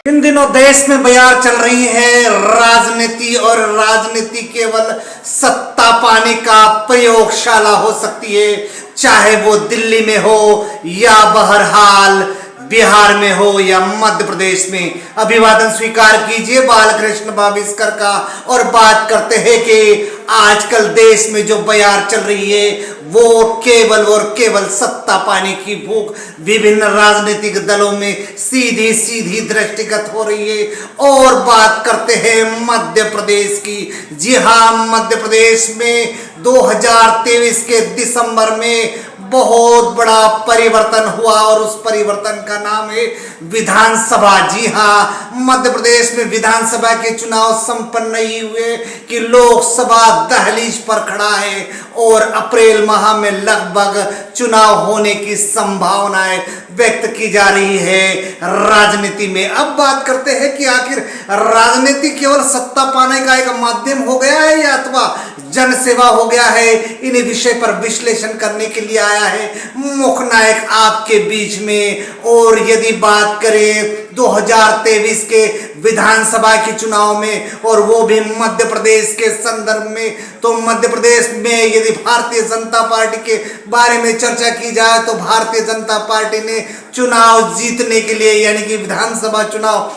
इन दिनों देश में बयार चल रही है राजनीति, और राजनीति केवल सत्ता पाने का प्रयोगशाला हो सकती है, चाहे वो दिल्ली में हो या बहरहाल बिहार में हो या मध्य प्रदेश में। अभिवादन स्वीकार कीजिए बालकृष्ण भाविस्कर का, और बात करते हैं कि आजकल देश में जो बयार चल रही है वो केवल और केवल सत्ता पाने की भूख विभिन्न राजनीतिक दलों में सीधी सीधी दृष्टिगत हो रही है। और बात करते हैं मध्य प्रदेश की। जी हाँ, मध्य प्रदेश में 2023 के दिसंबर में बहुत बड़ा परिवर्तन हुआ, और उस परिवर्तन का नाम है विधानसभा। जी हाँ, मध्य प्रदेश में विधानसभा के चुनाव संपन्न नहीं हुए कि लोकसभा दहलीज पर खड़ा है, और अप्रैल माह में लगभग चुनाव होने की संभावनाएं व्यक्त की जा रही है राजनीति में। अब बात करते हैं कि आखिर राजनीति केवल सत्ता पाने का एक माध्यम हो गया है या अथवा जन सेवा हो गया है। इन्हीं विषय पर विश्लेषण करने के लिए आया है मुख्य नायक आपके बीच में। और यदि बात करें 2023 के विधानसभा के चुनाव में, और वो भी मध्य प्रदेश के संदर्भ में, तो मध्य प्रदेश में यदि भारतीय जनता पार्टी के बारे में चर्चा की जाए तो भारतीय जनता पार्टी ने चुनाव जीतने के लिए, यानी कि विधानसभा चुनाव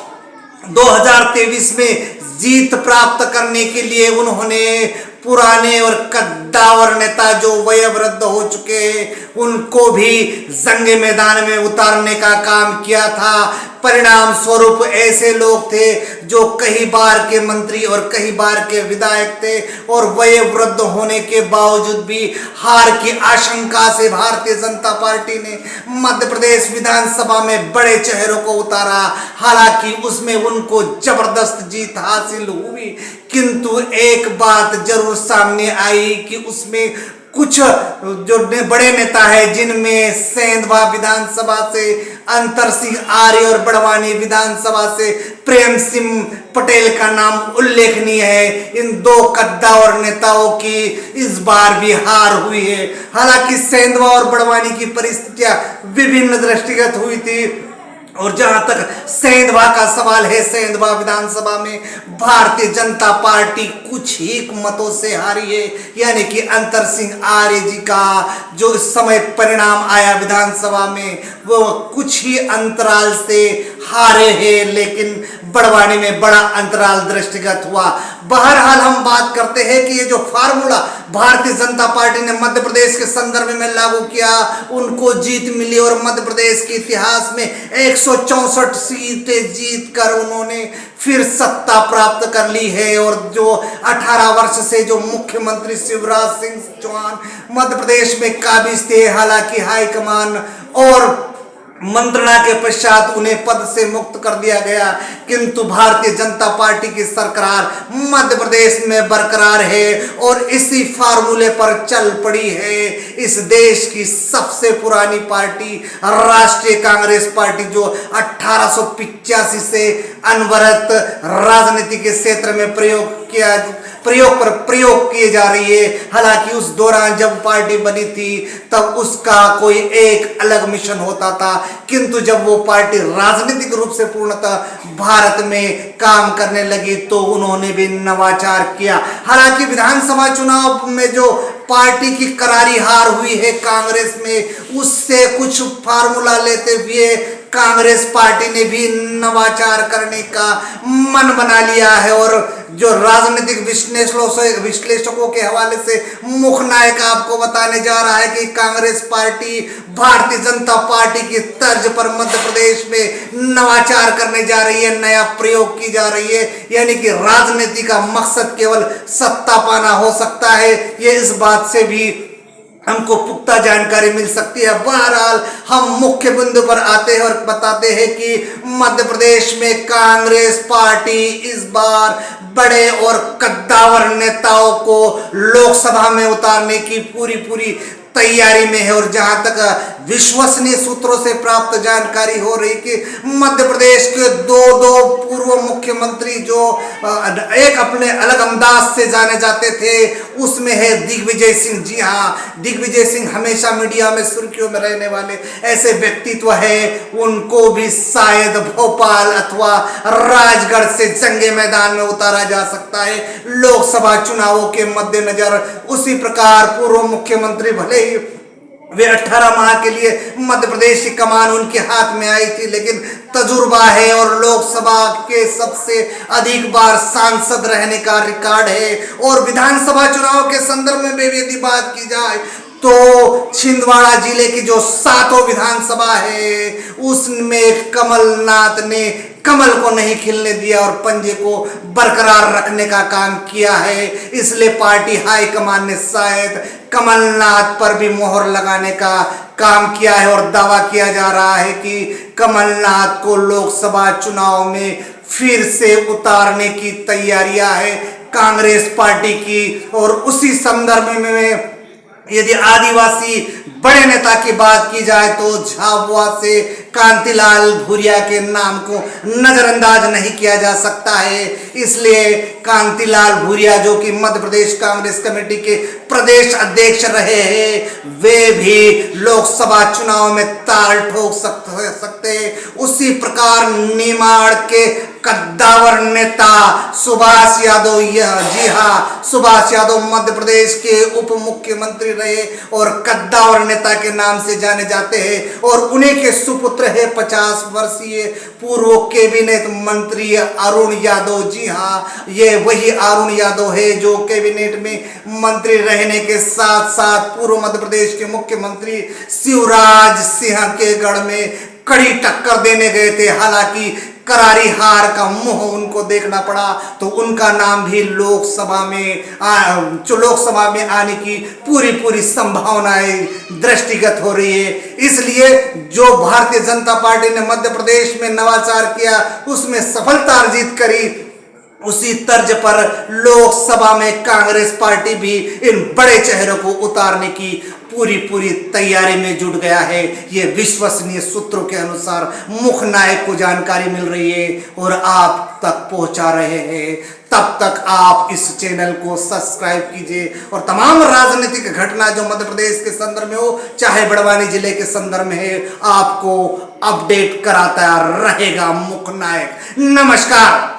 2023 में जीत प्राप्त करने के लिए उन्होंने पुराने और कद्दावर नेता जो वयोवृद्ध हो चुके हैं उनको भी जंगे मैदान में उतारने का काम किया था। परिणाम स्वरूप ऐसे लोग थे जो कई बार के मंत्री और कई बार के विधायक थे, और वयोवृद्ध होने के बावजूद भी हार की आशंका से भारतीय जनता पार्टी ने मध्य प्रदेश विधानसभा में बड़े चेहरों को उतारा। हालांकि उसमें उनको जबरदस्त जीत हासिल हुई, किंतु एक बात जरूर सामने आई कि उसमें कुछ जो बड़े नेता है, जिनमें सेंधवा विधानसभा से अंतर सिंह आर्य और बड़वानी विधानसभा से प्रेम सिंह पटेल का नाम उल्लेखनीय है, इन दो कद्दावर नेताओं की इस बार भी हार हुई है। हालांकि सेंधवा और बड़वानी की परिस्थितियां विभिन्न दृष्टिगत हुई थी, और जहां तक सेंधवा का सवाल है, सेंधवा विधानसभा में भारतीय जनता पार्टी कुछ ही मतों से हारी है, यानी कि अंतर सिंह आर्य जी का जो इस समय परिणाम आया विधानसभा में वो कुछ ही अंतराल से हारे हैं, लेकिन बड़वानी में बड़ा अंतराल दृष्टिगत हुआ। बहरहाल हम बात करते हैं कि ये जो फार्मूला भारतीय जनता पार्टी ने मध्य प्रदेश के संदर्भ में लागू किया, उनको जीत मिली, और मध्य प्रदेश के इतिहास में 164 सीटें जीत कर उन्होंने फिर सत्ता प्राप्त कर ली है। और जो 18 वर्ष से जो मुख्यमंत्री शिवराज सिंह चौहान मध्य प्रदेश में काबिज थे, हालांकि हाईकमान और मंत्रणा के पश्चात उन्हें पद से मुक्त कर दिया गया, किंतु भारतीय जनता पार्टी की सरकार मध्य प्रदेश में बरकरार है और इसी फार्मूले पर चल पड़ी है। इस देश की सबसे पुरानी पार्टी राष्ट्रीय कांग्रेस पार्टी, जो 1885 से अनवरत राजनीति के क्षेत्र में प्रयोग किए जा रही है। हालांकि उस दौरान जब पार्टी बनी थी तब उसका कोई एक अलग मिशन होता था, किंतु जब वो पार्टी राजनीतिक रूप से पूर्णतः भारत में काम करने लगी तो उन्होंने भी नवाचार किया। हालांकि विधानसभा चुनाव में जो पार्टी की करारी हार हुई है कांग्रेस में, उससे कुछ फार्मूला लेते हुए कांग्रेस पार्टी ने भी नवाचार करने का मन बना लिया है। और जो राजनीतिक विश्लेषकों के हवाले से मुख्य नायक आपको बताने जा रहा है कि कांग्रेस पार्टी भारतीय जनता पार्टी की तर्ज पर मध्य प्रदेश में नवाचार करने जा रही है, नया प्रयोग की जा रही है, यानी कि राजनीति का मकसद केवल सत्ता पाना हो सकता है। ये इस बात से भी हमको पुख्ता जानकारी मिल सकती है। बहरहाल हम मुख्य बिंदु पर आते हैं और बताते हैं कि मध्य प्रदेश में कांग्रेस पार्टी इस बार बड़े और कद्दावर नेताओं को लोकसभा में उतारने की पूरी तैयारी में है। और जहां तक विश्वसनीय सूत्रों से प्राप्त जानकारी हो रही कि मध्य प्रदेश के दो पूर्व मुख्यमंत्री जो एक अपने अलग अंदाज से जाने जाते थे, उसमें है दिग्विजय सिंह। जी हाँ, दिग्विजय सिंह हमेशा मीडिया में सुर्खियों में रहने वाले ऐसे व्यक्तित्व है, उनको भी शायद भोपाल अथवा राजगढ़ से जंगे मैदान में उतारा जा सकता है लोकसभा चुनावों के मद्देनजर। उसी प्रकार पूर्व मुख्यमंत्री भले ही वे 18 माह के लिए मध्य प्रदेश की कमान उनके हाथ में आई थी, लेकिन तजुर्बा है और लोकसभा के सबसे अधिक बार सांसद रहने का रिकॉर्ड है। और विधानसभा चुनाव के संदर्भ में भी यदि बात की जाए तो छिंदवाड़ा जिले की जो 7 विधानसभा है उसमें कमलनाथ ने कमल को नहीं खिलने दिया और पंजे को बरकरार रखने का काम किया है। इसलिए पार्टी हाईकमान ने शायद कमलनाथ पर भी मोहर लगाने का काम किया है और दावा किया जा रहा है कि कमलनाथ को लोकसभा चुनाव में फिर से उतारने की तैयारियां है कांग्रेस पार्टी की। और उसी संदर्भ में यदि आदिवासी बड़े नेता की बात की जाए तो झाबुआ से कांतिलाल भूरिया के नाम को नजरअंदाज नहीं किया जा सकता है। इसलिए कांतिलाल भूरिया जो कि मध्य प्रदेश कांग्रेस कमेटी के प्रदेश अध्यक्ष रहे हैं, वे भी लोकसभा चुनाव में ताल ठोक सकते। उसी प्रकार निमाड़ के कद्दावर नेता सुभाष यादव, जी हाँ, सुभाष यादव मध्य प्रदेश के उप मुख्यमंत्री रहे और कद्दावर नेता के नाम से जाने जाते हैं। और उन्हीं के सुपुत्र है 50 वर्षीय पूर्व कैबिनेट मंत्री अरुण यादव। जी हाँ, ये वही अरुण यादव है जो कैबिनेट में मंत्री रहने के साथ साथ पूर्व मध्य प्रदेश के मुख्यमंत्री शिवराज सिंह के गढ़ में कड़ी टक्कर देने गए थे। हालांकि करारी हार का मुंह उनको देखना पड़ा, तो उनका नाम भी लोकसभा में आने की पूरी संभावनाएं दृष्टिगत हो रही है। इसलिए जो भारतीय जनता पार्टी ने मध्य प्रदेश में नवाचार किया उसमें सफलता अर्जित करी, उसी तर्ज पर लोकसभा में कांग्रेस पार्टी भी इन बड़े चेहरों को उतारने की पूरी तैयारी में जुट गया है। ये विश्वसनीय सूत्रों के अनुसार मुख्य नायक को जानकारी मिल रही है और आप तक पहुंचा रहे हैं। तब तक आप इस चैनल को सब्सक्राइब कीजिए और तमाम राजनीतिक घटना जो मध्य प्रदेश के संदर्भ में हो, चाहे बड़वानी जिले के संदर्भ में है, आपको अपडेट कराता रहेगा मुख्य नायक। नमस्कार।